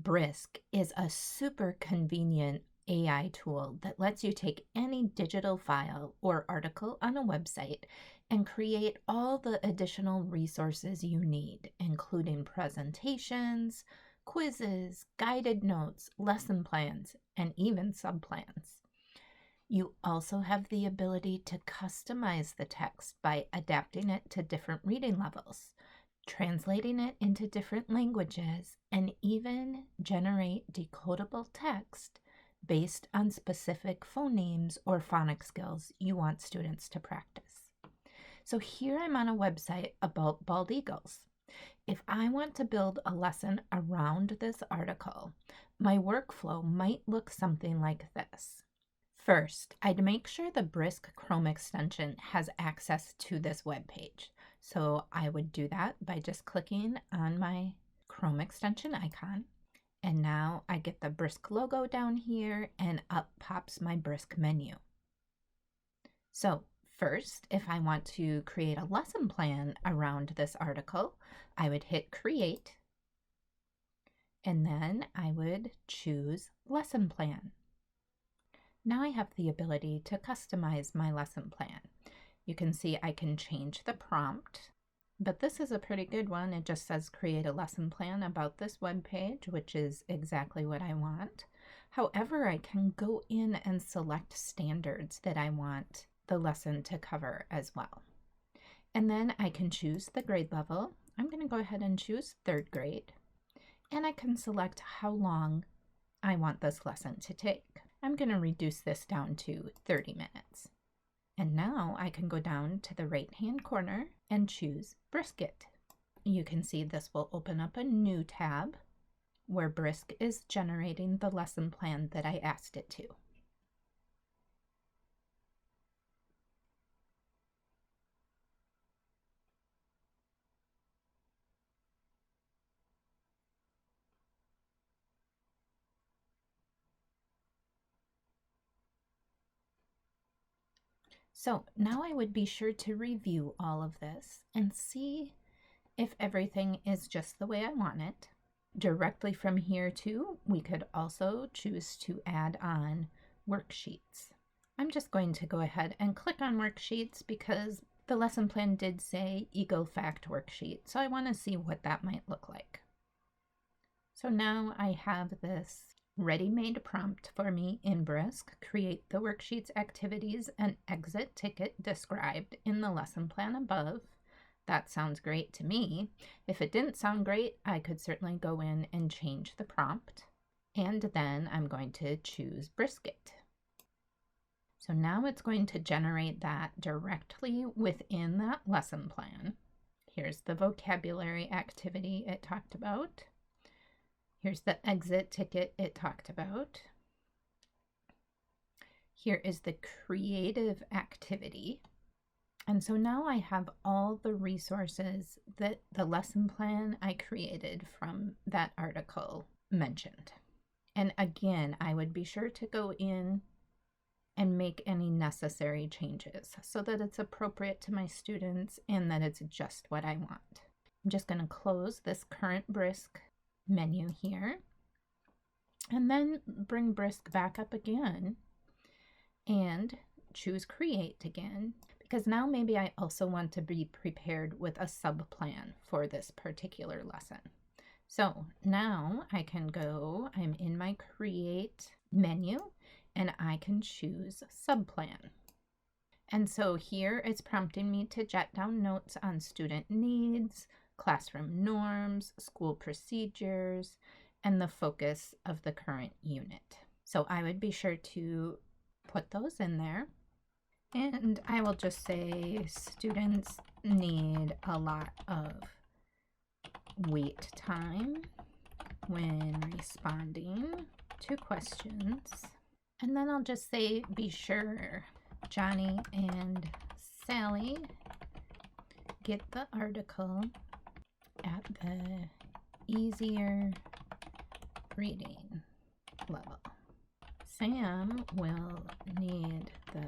Brisk is a super convenient AI tool that lets you take any digital file or article on a website and create all the additional resources you need, including presentations, quizzes, guided notes, lesson plans, and even subplans. You also have the ability to customize the text by adapting it to different reading levels, translating it into different languages, and even generate decodable text based on specific phonemes or phonics skills you want students to practice. So here I'm on a website about bald eagles. If I want to build a lesson around this article, my workflow might look something like this. First, I'd make sure the Brisk Chrome extension has access to this web page. So I would do that by just clicking on my Chrome extension icon. And now I get the Brisk logo down here and up pops my Brisk menu. So first, if I want to create a lesson plan around this article, I would hit Create, and then I would choose Lesson Plan. Now I have the ability to customize my lesson plan. You can see I can change the prompt, but this is a pretty good one. It just says create a lesson plan about this web page, which is exactly what I want. However, I can go in and select standards that I want the lesson to cover as well. And then I can choose the grade level. I'm going to go ahead and choose 3rd grade, and I can select how long I want this lesson to take. I'm going to reduce this down to 30 minutes. And now I can go down to the right-hand corner and choose Brisket. You can see this will open up a new tab where Brisk is generating the lesson plan that I asked it to. So now I would be sure to review all of this and see if everything is just the way I want it. Directly from here too, we could also choose to add on worksheets. I'm just going to go ahead and click on worksheets because the lesson plan did say Eagle Fact worksheet, so I want to see what that might look like. So now I have this ready-made prompt for me in Brisk. Create the worksheets, activities, and exit ticket described in the lesson plan above. That sounds great to me. If it didn't sound great, I could certainly go in and change the prompt. And then I'm going to choose Brisket. So now it's going to generate that directly within that lesson plan. Here's the vocabulary activity it talked about. Here's the exit ticket it talked about. Here is the creative activity. And so now I have all the resources that the lesson plan I created from that article mentioned. And again, I would be sure to go in and make any necessary changes so that it's appropriate to my students and that it's just what I want. I'm just going to close this current Brisk menu here and then bring Brisk back up again and choose Create again, because now maybe I also want to be prepared with a sub-plan for this particular lesson. So now I can go, I'm in my Create menu, and I can choose Sub-Plan. And so here it's prompting me to jot down notes on student needs, classroom norms, school procedures, and the focus of the current unit. So I would be sure to put those in there. And I will just say students need a lot of wait time when responding to questions. And then I'll just say, be sure Johnny and Sally get the article at the easier reading level. Sam will need the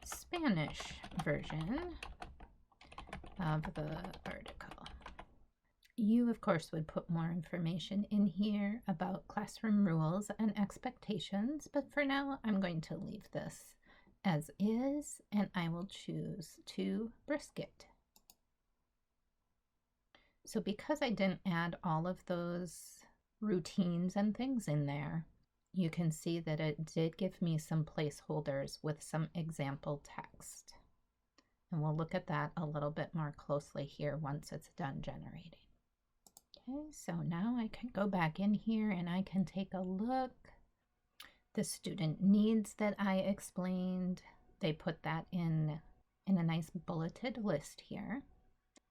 Spanish version of the article. You, of course, would put more information in here about classroom rules and expectations, but for now, I'm going to leave this as is, and I will choose to brisk it. So because I didn't add all of those routines and things in there, you can see that it did give me some placeholders with some example text. And we'll look at that a little bit more closely here once it's done generating. Okay, so now I can go back in here and I can take a look. The student needs that I explained, they put that in a nice bulleted list here.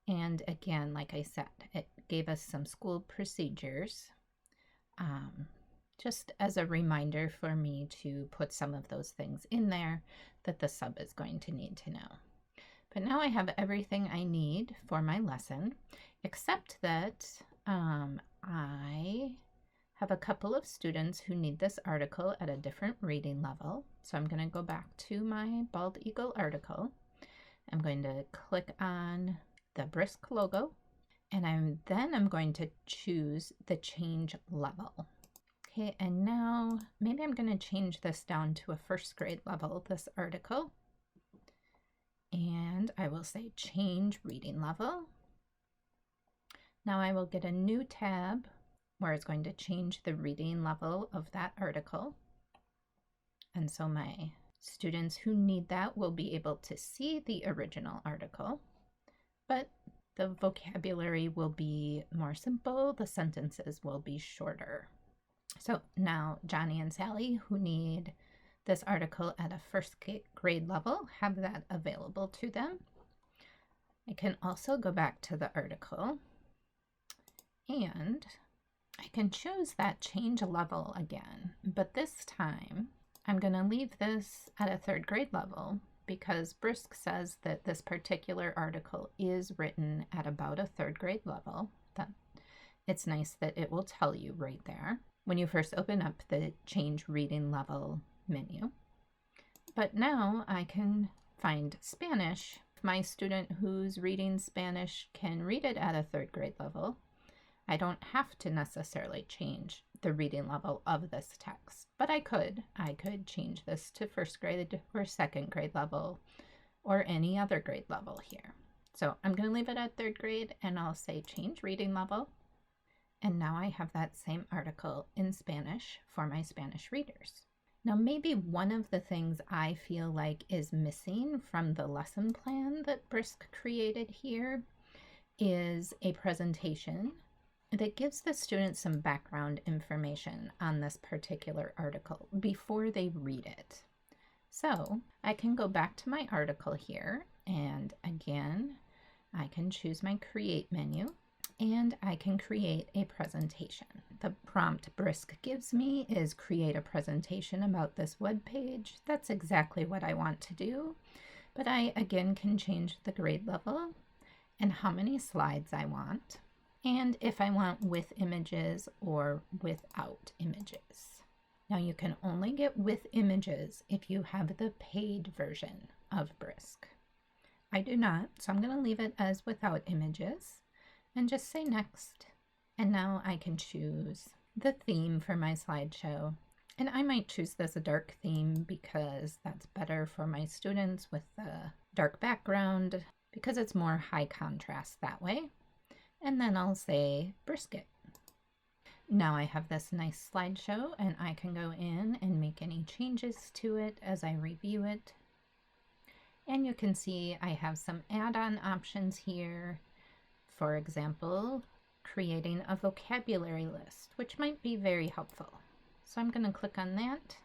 And again, like I said, it gave us some school procedures, just as a reminder for me to put some of those things in there that the sub is going to need to know. But now I have everything I need for my lesson, except that I have a couple of students who need this article at a different reading level. So I'm going to go back to my Bald Eagle article. I'm going to click on the Brisk logo, and I'm going to choose the change level. Okay, and now maybe I'm going to change this down to a first grade level, this article. And I will say change reading level. Now I will get a new tab where it's going to change the reading level of that article. And so my students who need that will be able to see the original article, but the vocabulary will be more simple, the sentences will be shorter. So now Johnny and Sally, who need this article at a first grade level, have that available to them. I can also go back to the article and I can choose that change level again, but this time I'm going to leave this at a third grade level because Brisk says that this particular article is written at about a third grade level. It's nice that it will tell you right there when you first open up the change reading level menu. But now I can find Spanish. My student who's reading Spanish can read it at a third grade level. I don't have to necessarily change the reading level of this text, but I could change this to first grade or second grade level or any other grade level here. So I'm going to leave it at third grade and I'll say change reading level. And now I have that same article in Spanish for my Spanish readers. Now, maybe one of the things I feel like is missing from the lesson plan that Brisk created here is a presentation that gives the students some background information on this particular article before they read it. So I can go back to my article here, and again, I can choose my Create menu, and I can create a presentation. The prompt Brisk gives me is create a presentation about this web page. That's exactly what I want to do, but I again can change the grade level and how many slides I want, and if I want with images or without images. Now you can only get with images if you have the paid version of Brisk. I do not, so I'm going to leave it as without images and just say next. And now I can choose the theme for my slideshow. And I might choose this a dark theme because that's better for my students with the dark background because it's more high contrast that way. And then I'll say brisket. Now I have this nice slideshow and I can go in and make any changes to it as I review it. And you can see I have some add-on options here. For example, creating a vocabulary list, which might be very helpful. So I'm going to click on that.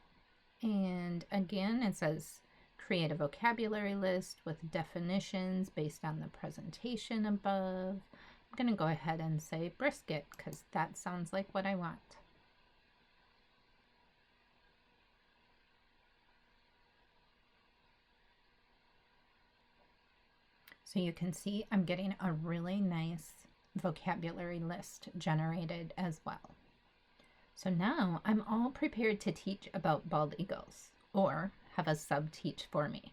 And again, it says create a vocabulary list with definitions based on the presentation above. I'm going to go ahead and say brisket because that sounds like what I want. So you can see I'm getting a really nice vocabulary list generated as well. So now I'm all prepared to teach about bald eagles or have a sub teach for me.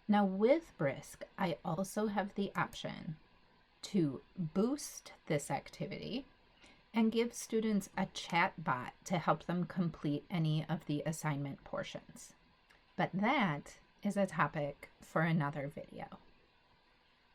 Now with Brisk, I also have the option to boost this activity and give students a chat bot to help them complete any of the assignment portions. But that is a topic for another video.